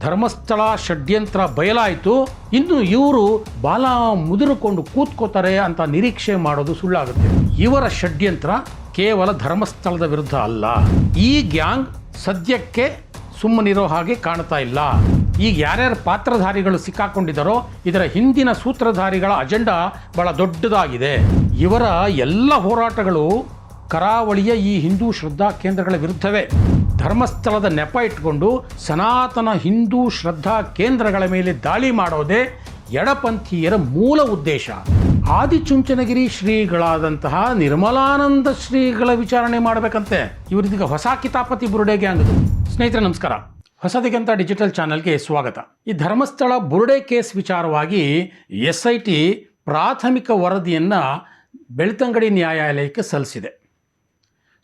ಧರ್ಮಸ್ಥಳ ಷಡ್ಯಂತ್ರ ಬಯಲಾಯಿತು, ಇನ್ನು ಇವರು ಬಾಲ ಮುದುರಿಕೊಂಡು ಕೂತ್ಕೋತಾರೆ ಅಂತ ನಿರೀಕ್ಷೆ ಮಾಡೋದು ಸುಳ್ಳಾಗುತ್ತೆ. ಇವರ ಷಡ್ಯಂತ್ರ ಕೇವಲ ಧರ್ಮಸ್ಥಳದ ವಿರುದ್ಧ ಅಲ್ಲ. ಈ ಗ್ಯಾಂಗ್ ಸದ್ಯಕ್ಕೆ ಸುಮ್ಮನಿರೋ ಹಾಗೆ ಕಾಣ್ತಾ ಇಲ್ಲ. ಈಗ ಯಾರ್ಯಾರು ಪಾತ್ರಧಾರಿಗಳು ಸಿಕ್ಕಾಕೊಂಡಿದ್ದಾರೋ ಇದರ ಹಿಂದಿನ ಸೂತ್ರಧಾರಿಗಳ ಅಜೆಂಡಾ ಬಹಳ ದೊಡ್ಡದಾಗಿದೆ. ಇವರ ಎಲ್ಲ ಹೋರಾಟಗಳು ಕರಾವಳಿಯ ಈ ಹಿಂದೂ ಶ್ರದ್ಧಾ ಕೇಂದ್ರಗಳ ವಿರುದ್ಧವೇ. ಧರ್ಮಸ್ಥಳದ ನೆಪ ಇಟ್ಕೊಂಡು ಸನಾತನ ಹಿಂದೂ ಶ್ರದ್ಧಾ ಕೇಂದ್ರಗಳ ಮೇಲೆ ದಾಳಿ ಮಾಡೋದೇ ಎಡಪಂಥೀಯರ ಮೂಲ ಉದ್ದೇಶ. ಆದಿಚುಂಚನಗಿರಿ ಶ್ರೀಗಳಾದಂತಹ ನಿರ್ಮಲಾನಂದ ಶ್ರೀಗಳ ವಿಚಾರಣೆ ಮಾಡಬೇಕಂತೆ. ಇವರಿದೀಗ ಹೊಸ ಕಿತಾಪತಿ ಬುರುಡೆ ಗ್ಯಾಂಗ್. ಸ್ನೇಹಿತರೆ ನಮಸ್ಕಾರ, ಹೊಸದಿಗಂತ ಡಿಜಿಟಲ್ ಚಾನಲ್ಗೆ ಸ್ವಾಗತ. ಈ ಧರ್ಮಸ್ಥಳ ಬುರುಡೆ ಕೇಸ್ ವಿಚಾರವಾಗಿ SIT ಪ್ರಾಥಮಿಕ ವರದಿಯನ್ನು ಬೆಳ್ತಂಗಡಿ ನ್ಯಾಯಾಲಯಕ್ಕೆ ಸಲ್ಲಿಸಿದೆ.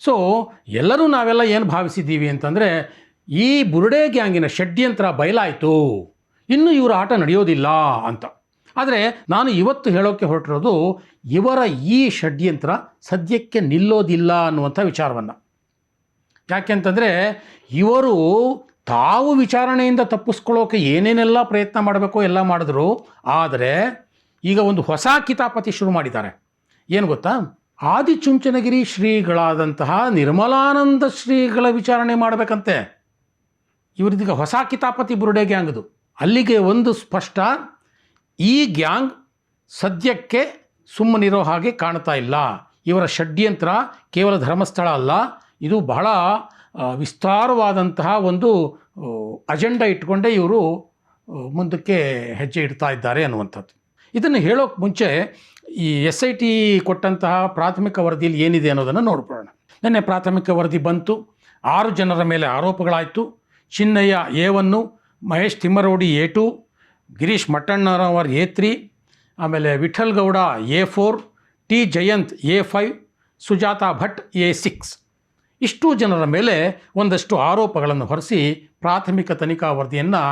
ಸೊ ಎಲ್ಲರೂ ನಾವೆಲ್ಲ ಏನು ಭಾವಿಸಿದ್ದೀವಿ ಅಂತಂದರೆ, ಈ ಬುರುಡೆ ಗ್ಯಾಂಗಿನ ಷಡ್ಯಂತ್ರ ಬಯಲಾಯಿತು, ಇನ್ನು ಇವರ ಆಟ ನಡೆಯೋದಿಲ್ಲ ಅಂತ. ಆದರೆ ನಾನು ಇವತ್ತು ಹೇಳೋಕ್ಕೆ ಹೊರಟಿರೋದು ಇವರ ಈ ಷಡ್ಯಂತ್ರ ಸದ್ಯಕ್ಕೆ ನಿಲ್ಲೋದಿಲ್ಲ ಅನ್ನುವಂಥ ವಿಚಾರವನ್ನು. ಯಾಕೆಂತಂದರೆ ಇವರು ತಾವು ವಿಚಾರಣೆಯಿಂದ ತಪ್ಪಿಸ್ಕೊಳ್ಳೋಕೆ ಏನೇನೆಲ್ಲ ಪ್ರಯತ್ನ ಮಾಡಬೇಕೋ ಎಲ್ಲ ಮಾಡಿದ್ರು. ಆದರೆ ಈಗ ಒಂದು ಹೊಸ ಕಿತಾಪತಿ ಶುರು ಮಾಡಿದ್ದಾರೆ. ಏನು ಗೊತ್ತಾ? ಆದಿಚುಂಚನಗಿರಿ ಶ್ರೀಗಳಾದಂತಹ ನಿರ್ಮಲಾನಂದ ಶ್ರೀಗಳ ವಿಚಾರಣೆ ಮಾಡಬೇಕಂತೆ. ಇವರಿದೀಗ ಹೊಸ ಕಿತಾಪತಿ ಬುರುಡೆ ಗ್ಯಾಂಗ್ದು. ಅಲ್ಲಿಗೆ ಒಂದು ಸ್ಪಷ್ಟ, ಈ ಗ್ಯಾಂಗ್ ಸದ್ಯಕ್ಕೆ ಸುಮ್ಮನಿರೋ ಹಾಗೆ ಕಾಣ್ತಾ ಇಲ್ಲ. ಇವರ ಷಡ್ಯಂತ್ರ ಕೇವಲ ಧರ್ಮಸ್ಥಳ ಅಲ್ಲ, ಇದು ಬಹಳ ವಿಸ್ತಾರವಾದಂತಹ ಒಂದು ಅಜೆಂಡಾ ಇಟ್ಕೊಂಡೇ ಇವರು ಮುಂದಕ್ಕೆ ಹೆಜ್ಜೆ ಇಡ್ತಾ ಇದ್ದಾರೆ ಅನ್ನುವಂಥದ್ದು. ಇದನ್ನು ಹೇಳೋಕ್ಕೆ ಮುಂಚೆ ಈ SIT ಕೊಟ್ಟಂತಹ ಪ್ರಾಥಮಿಕ ವರದಿಯಲ್ಲಿ ಏನಿದೆ ಅನ್ನೋದನ್ನು ನೋಡ್ಕೊಳ್ಳೋಣ. ನಿನ್ನೆ ಪ್ರಾಥಮಿಕ ವರದಿ ಬಂತು. 6 ಜನರ ಮೇಲೆ ಆರೋಪಗಳಾಯಿತು. Chinnaiah A1, Mahesh Timmarodi A2, Girish Mattannanavar A3, ಆಮೇಲೆ Vithal Gowda A4, T Jayant A5, Sujata Bhat A6. ಇಷ್ಟು ಜನರ ಮೇಲೆ ಒಂದಷ್ಟು ಆರೋಪಗಳನ್ನು ಹೊರಿಸಿ ಪ್ರಾಥಮಿಕ ತನಿಖಾ ವರದಿಯನ್ನು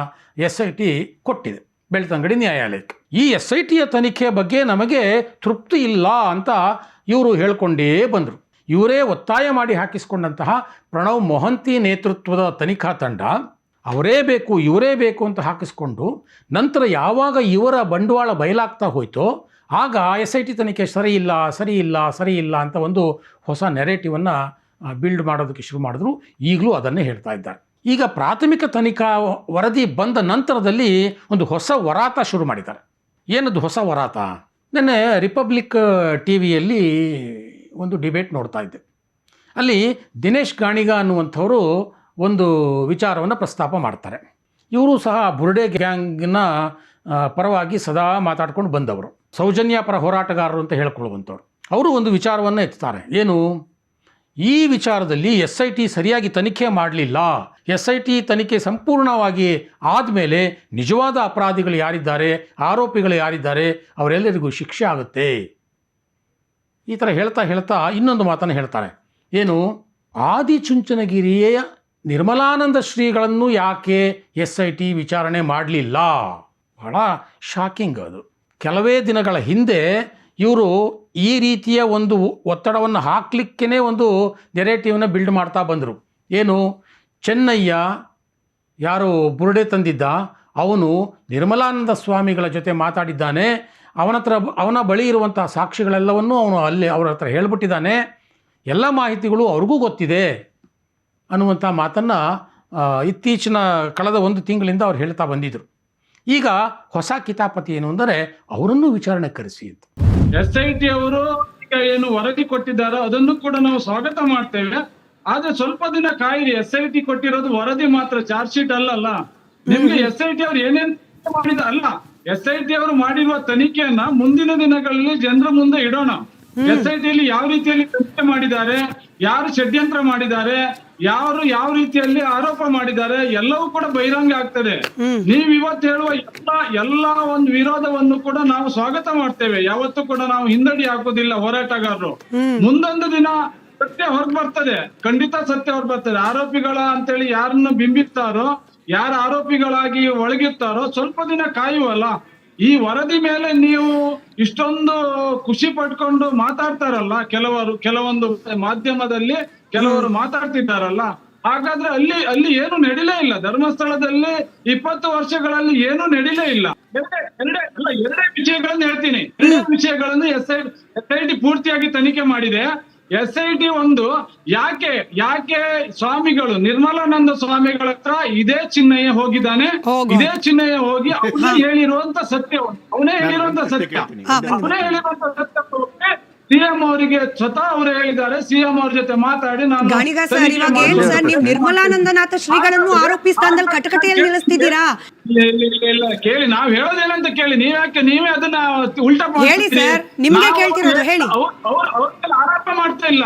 SIT ಕೊಟ್ಟಿದೆ ಬೆಳ್ತಂಗಡಿ ನ್ಯಾಯಾಲಯಕ್ಕೆ. ಈ SITಯ ತನಿಖೆ ಬಗ್ಗೆ ನಮಗೆ ತೃಪ್ತಿ ಇಲ್ಲ ಅಂತ ಇವರು ಹೇಳ್ಕೊಂಡೇ ಬಂದರು. ಇವರೇ ಒತ್ತಾಯ ಮಾಡಿ ಹಾಕಿಸ್ಕೊಂಡಂತಹ ಪ್ರಣವ್ ಮೊಹಂತಿ ನೇತೃತ್ವದ ತನಿಖಾ ತಂಡ ಇವರೇ ಬೇಕು ಅಂತ ಹಾಕಿಸ್ಕೊಂಡು, ನಂತರ ಯಾವಾಗ ಇವರ ಬಂಡವಾಳ ಬಯಲಾಗ್ತಾ ಹೋಯ್ತೋ ಆಗ SIT ತನಿಖೆ ಸರಿ ಇಲ್ಲ ಅಂತ ಒಂದು ಹೊಸ ನೆರೇಟಿವನ್ನು ಬಿಲ್ಡ್ ಮಾಡೋದಕ್ಕೆ ಶುರು ಮಾಡಿದ್ರು. ಈಗಲೂ ಅದನ್ನೇ ಹೇಳ್ತಾ ಇದ್ದಾರೆ. ಈಗ ಪ್ರಾಥಮಿಕ ತನಿಖಾ ವರದಿ ಬಂದ ನಂತರದಲ್ಲಿ ಒಂದು ಹೊಸ ವರಾತ ಶುರು ಮಾಡಿದ್ದಾರೆ. ಏನದು ಹೊಸ ವರಾತ? ನೆನ್ನೆ ರಿಪಬ್ಲಿಕ್ TVಯಲ್ಲಿ ಒಂದು ಡಿಬೇಟ್ ನೋಡ್ತಾ ಇದ್ದೆ. ಅಲ್ಲಿ ದಿನೇಶ್ ಗಾಣಿಗ ಅನ್ನುವಂಥವರು ಒಂದು ವಿಚಾರವನ್ನು ಪ್ರಸ್ತಾಪ ಮಾಡ್ತಾರೆ. ಇವರು ಸಹ ಬುರುಡೆ ಗ್ಯಾಂಗ್ನ ಪರವಾಗಿ ಸದಾ ಮಾತಾಡ್ಕೊಂಡು ಬಂದವರು, ಸೌಜನ್ಯ ಪರ ಹೋರಾಟಗಾರರು ಅಂತ ಹೇಳ್ಕೊಳ್ಳುವಂಥವ್ರು. ಅವರು ಒಂದು ವಿಚಾರವನ್ನು ಎತ್ತಾರೆ. ಏನು? ಈ ವಿಚಾರದಲ್ಲಿ SIT ಸರಿಯಾಗಿ ತನಿಖೆ ಮಾಡಲಿಲ್ಲ. SIT ತನಿಖೆ ಸಂಪೂರ್ಣವಾಗಿ ಆದಮೇಲೆ ನಿಜವಾದ ಅಪರಾಧಿಗಳು ಯಾರಿದ್ದಾರೆ, ಆರೋಪಿಗಳು ಯಾರಿದ್ದಾರೆ, ಅವರೆಲ್ಲರಿಗೂ ಶಿಕ್ಷೆ ಆಗುತ್ತೆ. ಈ ಥರ ಹೇಳ್ತಾ ಇನ್ನೊಂದು ಮಾತನ್ನು ಹೇಳ್ತಾರೆ. ಏನು? ಆದಿಚುಂಚನಗಿರಿಯ ನಿರ್ಮಲಾನಂದ ಶ್ರೀಗಳನ್ನು ಯಾಕೆ SIT ವಿಚಾರಣೆ ಮಾಡಲಿಲ್ಲ? ಬಹಳ ಶಾಕಿಂಗ್ ಅದು. ಕೆಲವೇ ದಿನಗಳ ಹಿಂದೆ ಇವರು ಈ ರೀತಿಯ ಒಂದು ಒತ್ತಡವನ್ನು ಹಾಕಲಿಕ್ಕೇ ಒಂದು ನೆರೇಟಿವ್ನ ಬಿಲ್ಡ್ ಮಾಡ್ತಾ ಬಂದರು. ಏನು? ಚೆನ್ನಯ್ಯ ಯಾರು ಬುರುಡೆ ತಂದಿದ್ದ, ಅವನು ನಿರ್ಮಲಾನಂದ ಸ್ವಾಮಿಗಳ ಜೊತೆ ಮಾತಾಡಿದ್ದಾನೆ, ಅವನ ಬಳಿ ಇರುವಂಥ ಸಾಕ್ಷಿಗಳೆಲ್ಲವನ್ನೂ ಅವನು ಅವ್ರ ಹತ್ರ ಹೇಳ್ಬಿಟ್ಟಿದ್ದಾನೆ, ಎಲ್ಲ ಮಾಹಿತಿಗಳು ಅವ್ರಿಗೂ ಗೊತ್ತಿದೆ ಅನ್ನುವಂಥ ಮಾತನ್ನು ಇತ್ತೀಚಿನ ಕಳೆದ 1 ತಿಂಗಳಿಂದ ಅವ್ರು ಹೇಳ್ತಾ ಬಂದಿದ್ದರು. ಈಗ ಹೊಸ ಕಿತಾಪತಿ ಏನು ಅಂದರೆ ಅವರನ್ನು ವಿಚಾರಣೆ ಕರೆಸಿ ಅಂತ SIT ಅವರು ಈಗ ಏನು ವರದಿ ಕೊಟ್ಟಿದ್ದಾರೋ ಅದನ್ನು ಕೂಡ ನಾವು ಸ್ವಾಗತ ಮಾಡ್ತೇವೆ. ಆದ್ರೆ ಸ್ವಲ್ಪ ದಿನ ಕಾಯಿರಿ. SIT ಕೊಟ್ಟಿರೋದು ವರದಿ ಮಾತ್ರ, ಚಾರ್ಜ್ ಶೀಟ್ ಅಲ್ಲಲ್ಲ. ನಿಮ್ಗೆ SIT ಅವರು ಏನೇನ್ ಮಾಡಿದ ಅಲ್ಲ, SIT ಅವರು ಮಾಡಿರುವ ತನಿಖೆಯನ್ನ ಮುಂದಿನ ದಿನಗಳಲ್ಲಿ ಜನರ ಮುಂದೆ ಇಡೋಣ. SIT ಯಲ್ಲಿ ಯಾವ ರೀತಿಯಲ್ಲಿ ತನಿಖೆ ಮಾಡಿದ್ದಾರೆ, ಯಾರು ಷಡ್ಯಂತ್ರ ಮಾಡಿದ್ದಾರೆ, ಯಾರು ಯಾವ ರೀತಿಯಲ್ಲಿ ಆರೋಪ ಮಾಡಿದ್ದಾರೆ, ಎಲ್ಲವೂ ಕೂಡ ಬಹಿರಂಗ ಆಗ್ತದೆ. ನೀವ್ ಇವತ್ತು ಹೇಳುವ ಎಲ್ಲ ಒಂದು ವಿರೋಧವನ್ನು ಕೂಡ ನಾವು ಸ್ವಾಗತ ಮಾಡ್ತೇವೆ. ಯಾವತ್ತೂ ಕೂಡ ನಾವು ಹಿಂದಡಿ ಹಾಕೋದಿಲ್ಲ ಹೋರಾಟಗಾರರು. ಮುಂದೊಂದು ದಿನ ಸತ್ಯ ಹೊರಗ್ ಬರ್ತದೆ, ಖಂಡಿತ ಸತ್ಯ ಹೊರಗ್ ಬರ್ತದೆ. ಆರೋಪಿಗಳ ಅಂತೇಳಿ ಯಾರನ್ನು ಬಿಂಬಿಸ್ತಾರೋ, ಯಾರು ಆರೋಪಿಗಳಾಗಿ ಒಳಗಿರ್ತಾರೋ ಸ್ವಲ್ಪ ದಿನ ಕಾಯುವಲ್ಲ. ಈ ವರದಿ ಮೇಲೆ ನೀವು ಇಷ್ಟೊಂದು ಖುಷಿ ಪಡ್ಕೊಂಡು ಮಾತಾಡ್ತಾರಲ್ಲ, ಕೆಲವೊಂದು ಮಾಧ್ಯಮದಲ್ಲಿ ಕೆಲವರು ಮಾತಾಡ್ತಿದ್ದಾರಲ್ಲ, ಹಾಗಾದ್ರೆ ಅಲ್ಲಿ ಏನು ನಡೀಲೇ ಇಲ್ಲ. ಧರ್ಮಸ್ಥಳದಲ್ಲಿ 20 ವರ್ಷಗಳಲ್ಲಿ ಏನು ನಡೀಲೇ ಇಲ್ಲ. ಎರಡೇ ವಿಷಯಗಳನ್ನು ಹೇಳ್ತೀನಿ. ಎರಡೇ ವಿಷಯಗಳನ್ನು SIT ಪೂರ್ತಿಯಾಗಿ ತನಿಖೆ ಮಾಡಿದೆ. SIT ಒಂದು ಯಾಕೆ ಸ್ವಾಮಿಗಳು ನಿರ್ಮಲಾನಂದ ಸ್ವಾಮಿಗಳ ಹತ್ರ ಇದೇ ಚಿನ್ನಯ್ಯ ಹೋಗಿದ್ದಾನೆ. ಇದೇ ಚಿನ್ನಯ್ಯ ಹೋಗಿ ಅವನೇ ಹೇಳಿರುವಂತ ಸತ್ಯ ಸಿಎಂ ಅವರಿಗೆ ಸ್ವತಃ ಅವರು ಹೇಳಿದ್ದಾರೆ. ಸಿಎಂ ಅವ್ರ ಜೊತೆ ಮಾತಾಡಿ ನಾನು ಗಾಣಿಗ ಸರ್, ಇವಾಗ ಏನ್ ಸರ್ ನೀವು ನಿರ್ಮಲಾನಂದನಾಥ ಶ್ರೀಗಳನ್ನು ಆರೋಪಿ ಸ್ಥಾನದಲ್ಲಿ ಕಟಕಟೆಯಲ್ಲಿ ನಿಲ್ಲಿಸ್ತಿದ್ದೀರಾ? ಇಲ್ಲ ಕೇಳಿ, ನಾವ್ ಹೇಳೋದೇನಂತ ಕೇಳಿ. ನೀವೇ ಅದನ್ನ ಉಲ್ಟಾ ಹೇಳಿ ಸರ್, ನಿಮ್ಗೆ ಕೇಳ್ತಿರೋದು ಹೇಳಿ. ಅವ್ರ ಮೇಲೆ ಆರೋಪ ಮಾಡ್ತಾ ಇಲ್ಲ,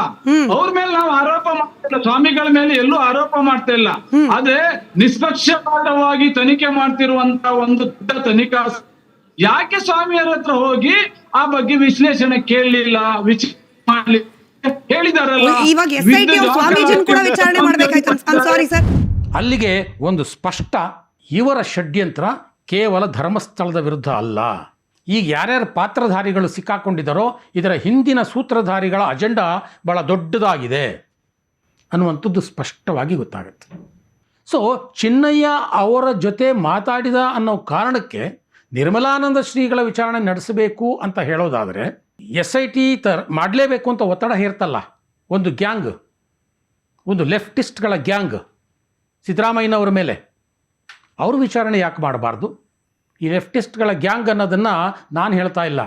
ಅವ್ರ ಮೇಲೆ ನಾವು ಆರೋಪ ಮಾಡ್ತಾ ಇಲ್ಲ, ಸ್ವಾಮಿಗಳ ಮೇಲೆ ಎಲ್ಲೂ ಆರೋಪ ಮಾಡ್ತಾ ಇಲ್ಲ. ಆದ್ರೆ ನಿಷ್ಪಕ್ಷಪಾತವಾಗಿ ತನಿಖೆ ಮಾಡ್ತಿರುವಂತ ಒಂದು ದೊಡ್ಡ ತನಿಖಾ ಯಾಕೆ ಸ್ವಾಮಿಯರ ಹತ್ರ ಹೋಗಿ ಆ ಬಗ್ಗೆ ವಿಶ್ಲೇಷಣೆ ಕೇಳಲಿಲ್ಲ, ಹೇಳಿದಾರಲ್ಲ. ಇವಾಗ SIT ಸ್ವಾಮೀಜಿನ ಕೂಡ ವಿಚಾರಣೆ ಮಾಡಬೇಕಾಯ್ತು. Sorry sir. ಅಲ್ಲಿಗೆ ಒಂದು ಸ್ಪಷ್ಟ, ಇವರ ಷಡ್ಯಂತ್ರ ಕೇವಲ ಧರ್ಮಸ್ಥಳದ ವಿರುದ್ಧ ಅಲ್ಲ. ಈಗ ಯಾರ್ಯಾರು ಪಾತ್ರಧಾರಿಗಳು ಸಿಕ್ಕಾಕೊಂಡಿದ್ದಾರೋ ಇದರ ಹಿಂದಿನ ಸೂತ್ರಧಾರಿಗಳ ಅಜೆಂಡಾ ಬಹಳ ದೊಡ್ಡದಾಗಿದೆ ಅನ್ನುವಂಥದ್ದು ಸ್ಪಷ್ಟವಾಗಿ ಗೊತ್ತಾಗುತ್ತೆ. ಸೊ ಚಿನ್ನಯ್ಯ ಅವರ ಜೊತೆ ಮಾತಾಡಿದ ಅನ್ನೋ ಕಾರಣಕ್ಕೆ ನಿರ್ಮಲಾನಂದ ಶ್ರೀಗಳ ವಿಚಾರಣೆ ನಡೆಸಬೇಕು ಅಂತ ಹೇಳೋದಾದರೆ SIT ಮಾಡಲೇಬೇಕು ಅಂತ ಒತ್ತಡ ಹೇರ್ತಲ್ಲ. ಒಂದು ಗ್ಯಾಂಗ್, ಒಂದು ಲೆಫ್ಟಿಸ್ಟ್ಗಳ ಗ್ಯಾಂಗ್ ಸಿದ್ದರಾಮಯ್ಯನವರ ಮೇಲೆ, ಅವ್ರ ವಿಚಾರಣೆ ಯಾಕೆ ಮಾಡಬಾರ್ದು? ಈ ಲೆಫ್ಟಿಸ್ಟ್ಗಳ ಗ್ಯಾಂಗ್ ಅನ್ನೋದನ್ನು ನಾನು ಹೇಳ್ತಾ ಇಲ್ಲ,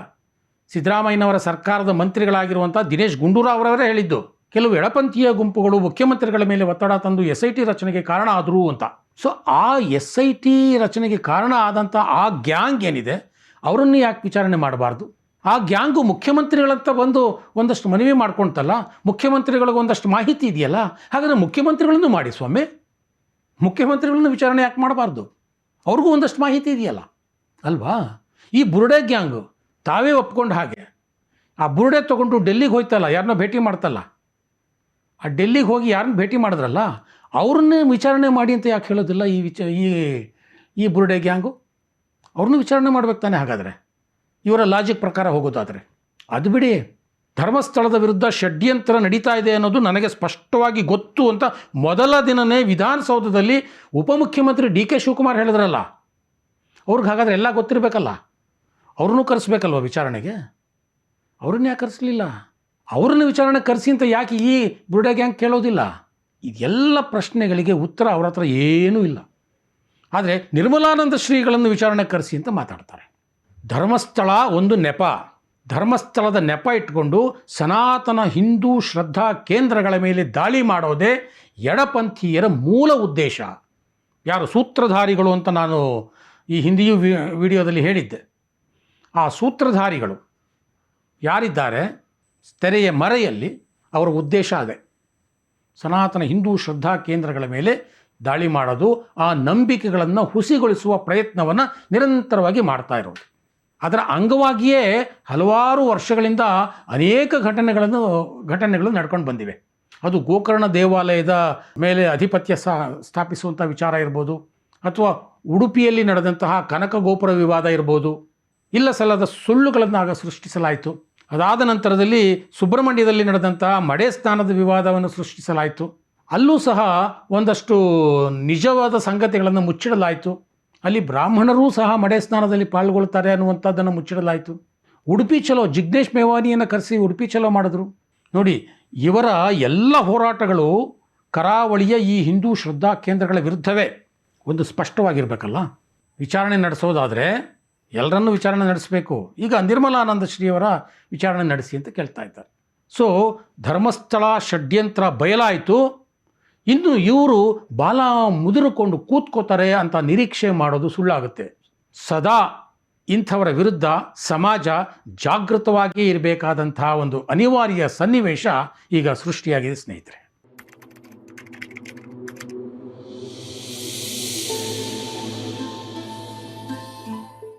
ಸಿದ್ದರಾಮಯ್ಯನವರ ಸರ್ಕಾರದ ಮಂತ್ರಿಗಳಾಗಿರುವಂಥ ದಿನೇಶ್ ಗುಂಡೂರಾವ್ ಅವರವರೇ ಹೇಳಿದ್ದು. ಕೆಲವು ಎಡಪಂಥೀಯ ಗುಂಪುಗಳು ಮುಖ್ಯಮಂತ್ರಿಗಳ ಮೇಲೆ ಒತ್ತಡ ತಂದು SIT ರಚನೆಗೆ ಕಾರಣ ಆದರು ಅಂತ. ಸೊ ಆ SIT ರಚನೆಗೆ ಕಾರಣ ಆದಂಥ ಆ ಗ್ಯಾಂಗ್ ಏನಿದೆ ಅವರನ್ನು ಯಾಕೆ ವಿಚಾರಣೆ ಮಾಡಬಾರ್ದು? ಆ ಗ್ಯಾಂಗು ಮುಖ್ಯಮಂತ್ರಿಗಳಂತ ಬಂದು ಒಂದಷ್ಟು ಮನವಿ ಮಾಡ್ಕೊಳ್ತಲ್ಲ, ಮುಖ್ಯಮಂತ್ರಿಗಳಿಗೆ ಒಂದಷ್ಟು ಮಾಹಿತಿ ಇದೆಯಲ್ಲ, ಹಾಗಾದರೆ ಮುಖ್ಯಮಂತ್ರಿಗಳನ್ನು ಮಾಡಿ ಸ್ವಾಮಿ. ಮುಖ್ಯಮಂತ್ರಿಗಳನ್ನು ವಿಚಾರಣೆ ಯಾಕೆ ಮಾಡಬಾರ್ದು? ಅವ್ರಿಗೂ ಒಂದಷ್ಟು ಮಾಹಿತಿ ಇದೆಯಲ್ಲ ಅಲ್ವಾ? ಈ ಬುರುಡೆ ಗ್ಯಾಂಗು ತಾವೇ ಒಪ್ಕೊಂಡು ಹಾಗೆ ಆ ಬುರುಡೆ ತೊಗೊಂಡು ಡೆಲ್ಲಿಗೆ ಹೋಯ್ತಲ್ಲ, ಯಾರನ್ನೋ ಭೇಟಿ ಮಾಡ್ತಲ್ಲ, ಆ ಡೆಲ್ಲಿಗೆ ಹೋಗಿ ಯಾರನ್ನ ಭೇಟಿ ಮಾಡಿದ್ರಲ್ಲ ಅವ್ರನ್ನೇ ವಿಚಾರಣೆ ಮಾಡಿ ಅಂತ ಯಾಕೆ ಹೇಳೋದಿಲ್ಲ? ಈ ಬುರುಡೆ ಗ್ಯಾಂಗು ಅವ್ರನ್ನೂ ವಿಚಾರಣೆ ಮಾಡ್ಬೇಕು ತಾನೆ. ಹಾಗಾದರೆ ಇವರ ಲಾಜಿಕ್ ಪ್ರಕಾರ ಹೋಗೋದಾದರೆ ಅದು ಬಿಡಿ. ಧರ್ಮಸ್ಥಳದ ವಿರುದ್ಧ ಷಡ್ಯಂತ್ರ ನಡೀತಾ ಇದೆ ಅನ್ನೋದು ನನಗೆ ಸ್ಪಷ್ಟವಾಗಿ ಗೊತ್ತು ಅಂತ ಮೊದಲ ದಿನವೇ ವಿಧಾನಸೌಧದಲ್ಲಿ ಉಪಮುಖ್ಯಮಂತ್ರಿ DK ಶಿವಕುಮಾರ್ ಹೇಳಿದ್ರಲ್ಲ, ಅವ್ರಿಗೆ ಹಾಗಾದರೆ ಎಲ್ಲ ಗೊತ್ತಿರಬೇಕಲ್ಲ, ಅವ್ರನ್ನೂ ಕರೆಸ್ಬೇಕಲ್ವ ವಿಚಾರಣೆಗೆ? ಅವ್ರನ್ನ ಯಾಕೆ ಕರೆಸಲಿಲ್ಲ? ಅವ್ರನ್ನ ವಿಚಾರಣೆ ಕರೆಸಿ ಅಂತ ಯಾಕೆ ಈ ಬುರುಡೆ ಗ್ಯಾಂಗ್ ಕೇಳೋದಿಲ್ಲ? ಇದೆಲ್ಲ ಪ್ರಶ್ನೆಗಳಿಗೆ ಉತ್ತರ ಅವ್ರ ಹತ್ರ ಏನೂ ಇಲ್ಲ. ಆದರೆ ನಿರ್ಮಲಾನಂದ ಶ್ರೀಗಳನ್ನು ವಿಚಾರಣೆ ಕರೆಸಿ ಅಂತ ಮಾತಾಡ್ತಾರೆ. ಧರ್ಮಸ್ಥಳ ಒಂದು ನೆಪ, ಧರ್ಮಸ್ಥಳದ ನೆಪ ಇಟ್ಕೊಂಡು ಸನಾತನ ಹಿಂದೂ ಶ್ರದ್ಧಾ ಕೇಂದ್ರಗಳ ಮೇಲೆ ದಾಳಿ ಮಾಡೋದೇ ಎಡಪಂಥೀಯರ ಮೂಲ ಉದ್ದೇಶ. ಯಾರು ಸೂತ್ರಧಾರಿಗಳು ಅಂತ ನಾನು ಈ ಹಿಂದಿಯೂ ವಿಡಿಯೋದಲ್ಲಿ ಹೇಳಿದ್ದೆ. ಆ ಸೂತ್ರಧಾರಿಗಳು ಯಾರಿದ್ದಾರೆ ತೆರೆಯ ಮರೆಯಲ್ಲಿ, ಅವರ ಉದ್ದೇಶ ಅದೇ, ಸನಾತನ ಹಿಂದೂ ಶ್ರದ್ಧಾ ಕೇಂದ್ರಗಳ ಮೇಲೆ ದಾಳಿ ಮಾಡೋದು, ಆ ನಂಬಿಕೆಗಳನ್ನು ಹುಸಿಗೊಳಿಸುವ ಪ್ರಯತ್ನವನ್ನು ನಿರಂತರವಾಗಿ ಮಾಡ್ತಾ ಇರೋದು. ಅದರ ಅಂಗವಾಗಿಯೇ ಹಲವಾರು ವರ್ಷಗಳಿಂದ ಅನೇಕ ಘಟನೆಗಳು ನಡ್ಕೊಂಡು ಬಂದಿವೆ. ಅದು ಗೋಕರ್ಣ ದೇವಾಲಯದ ಮೇಲೆ ಅಧಿಪತ್ಯ ಸ್ಥಾಪಿಸುವಂಥ ವಿಚಾರ ಇರ್ಬೋದು, ಅಥವಾ ಉಡುಪಿಯಲ್ಲಿ ನಡೆದಂತಹ ಕನಕ ಗೋಪುರ ವಿವಾದ ಇರ್ಬೋದು. ಇಲ್ಲ ಸಲ್ಲದ ಸುಳ್ಳುಗಳನ್ನು ಆಗ ಸೃಷ್ಟಿಸಲಾಯಿತು. ಅದಾದ ನಂತರದಲ್ಲಿ ಸುಬ್ರಹ್ಮಣ್ಯದಲ್ಲಿ ನಡೆದಂತಹ ಮಡೆ ಸ್ನಾನದ ವಿವಾದವನ್ನು ಸೃಷ್ಟಿಸಲಾಯಿತು. ಅಲ್ಲೂ ಸಹ ಒಂದಷ್ಟು ನಿಜವಾದ ಸಂಗತಿಗಳನ್ನು ಮುಚ್ಚಿಡಲಾಯಿತು. ಅಲ್ಲಿ ಬ್ರಾಹ್ಮಣರೂ ಸಹ ಮಡೆ ಸ್ನಾನದಲ್ಲಿ ಪಾಲ್ಗೊಳ್ತಾರೆ ಅನ್ನುವಂಥದ್ದನ್ನು ಮುಚ್ಚಿಡಲಾಯಿತು. ಉಡುಪಿ ಚಲೋ, ಜಿಗ್ನೇಶ್ ಮೇವಾನಿಯನ್ನು ಕರೆಸಿ ಉಡುಪಿ ಚಲೋ ಮಾಡಿದ್ರು. ನೋಡಿ, ಇವರ ಎಲ್ಲ ಹೋರಾಟಗಳು ಕರಾವಳಿಯ ಈ ಹಿಂದೂ ಶ್ರದ್ಧಾ ಕೇಂದ್ರಗಳ ವಿರುದ್ಧವೇ. ಒಂದು ಸ್ಪಷ್ಟವಾಗಿರಬೇಕಲ್ಲ, ವಿಚಾರಣೆ ನಡೆಸೋದಾದರೆ ಎಲ್ಲರನ್ನೂ ವಿಚಾರಣೆ ನಡೆಸಬೇಕು. ಈಗ ನಿರ್ಮಲಾನಂದ ಶ್ರೀಯವರ ವಿಚಾರಣೆ ನಡೆಸಿ ಅಂತ ಕೇಳ್ತಾ ಇದ್ದಾರೆ. ಸೊ ಧರ್ಮಸ್ಥಳ ಷಡ್ಯಂತ್ರ ಬಯಲಾಯಿತು, ಇನ್ನು ಇವರು ಬಾಲ ಮುದುರಿಕೊಂಡು ಕೂತ್ಕೋತಾರೆ ಅಂತ ನಿರೀಕ್ಷೆ ಮಾಡೋದು ಸುಳ್ಳಾಗುತ್ತೆ. ಸದಾ ಇಂಥವರ ವಿರುದ್ಧ ಸಮಾಜ ಜಾಗೃತವಾಗಿ ಇರಬೇಕಾದಂತಹ ಒಂದು ಅನಿವಾರ್ಯ ಸನ್ನಿವೇಶ ಈಗ ಸೃಷ್ಟಿಯಾಗಿದೆ ಸ್ನೇಹಿತರೆ.